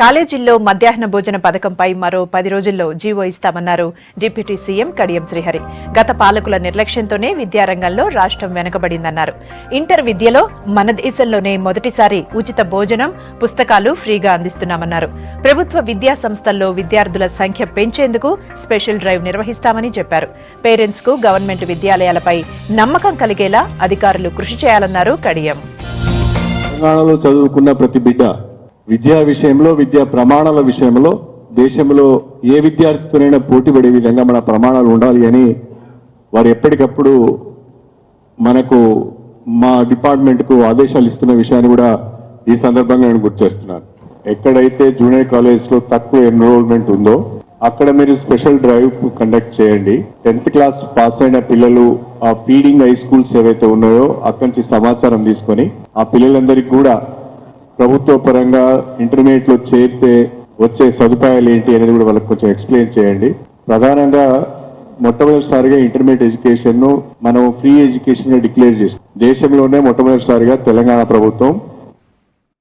కాలేజీల్లో మధ్యాహ్న భోజన పథకంపై మరో 10 రోజుల్లో జీవో ఇస్తామన్నారు డిప్యూటీ సీఎం కడియం శ్రీహరి. గత పాలకుల నిర్లక్ష్యంతోనే విద్యారంగంలో రాష్ట్రం వెనుకబడిందన్నారు. ఇంటర్ విద్యలో మన దేశంలోనే మొదటిసారి ఉచిత భోజనం, పుస్తకాలు ఫ్రీగా అందిస్తున్నామన్నారు. ప్రభుత్వ విద్యా సంస్థల్లో విద్యార్థుల సంఖ్య పెంచేందుకు స్పెషల్ డ్రైవ్ నిర్వహిస్తామని చెప్పారు. పేరెంట్స్ కు గవర్నమెంట్ విద్యాలయాలపై నమ్మకం కలిగేలా అధికారులు కృషి చేయాలన్నారు కడియం. తెలంగాణలో చదువుకున్న ప్రతి బిడ్డ విద్యా విషయంలో, విద్యా ప్రమాణాల విషయంలో దేశంలో ఏ విద్యార్థితోనైనా పోటీ పడే విధంగా మన ప్రమాణాలు ఉండాలి అని వారు ఎప్పటికప్పుడు మనకు మా డిపార్ట్మెంట్కు ఆదేశాలు ఇస్తున్న విషయాన్ని కూడా ఈ సందర్భంగా నేను గుర్తు చేస్తున్నాను. ఎక్కడైతే జూనియర్ కాలేజ్లో తక్కువ ఎన్రోల్మెంట్ ఉందో అక్కడ మీరు స్పెషల్ డ్రైవ్ కండక్ట్ చేయండి. 10th క్లాస్ పాస్ అయిన పిల్లలు ఆ ఫీడింగ్ హై స్కూల్స్ ఏవైతే ఉన్నాయో అక్కడి నుంచి సమాచారం తీసుకొని ఆ పిల్లలందరికీ కూడా ప్రభుత్వ పరంగా ఇంటర్మీడియట్ లో చేరితే వచ్చే సదుపాయాలు ఏంటి అనేది కూడా వాళ్ళకి కొంచెం ఎక్స్ప్లెయిన్ చేయండి. ప్రధానంగా మొట్టమొదటిసారిగా ఇంటర్మీడియట్ ఎడ్యుకేషన్ ను మనం ఫ్రీ ఎడ్యుకేషన్ గా డిక్లేర్ చేస్తాం. దేశంలోనే మొట్టమొదటిసారిగా తెలంగాణ ప్రభుత్వం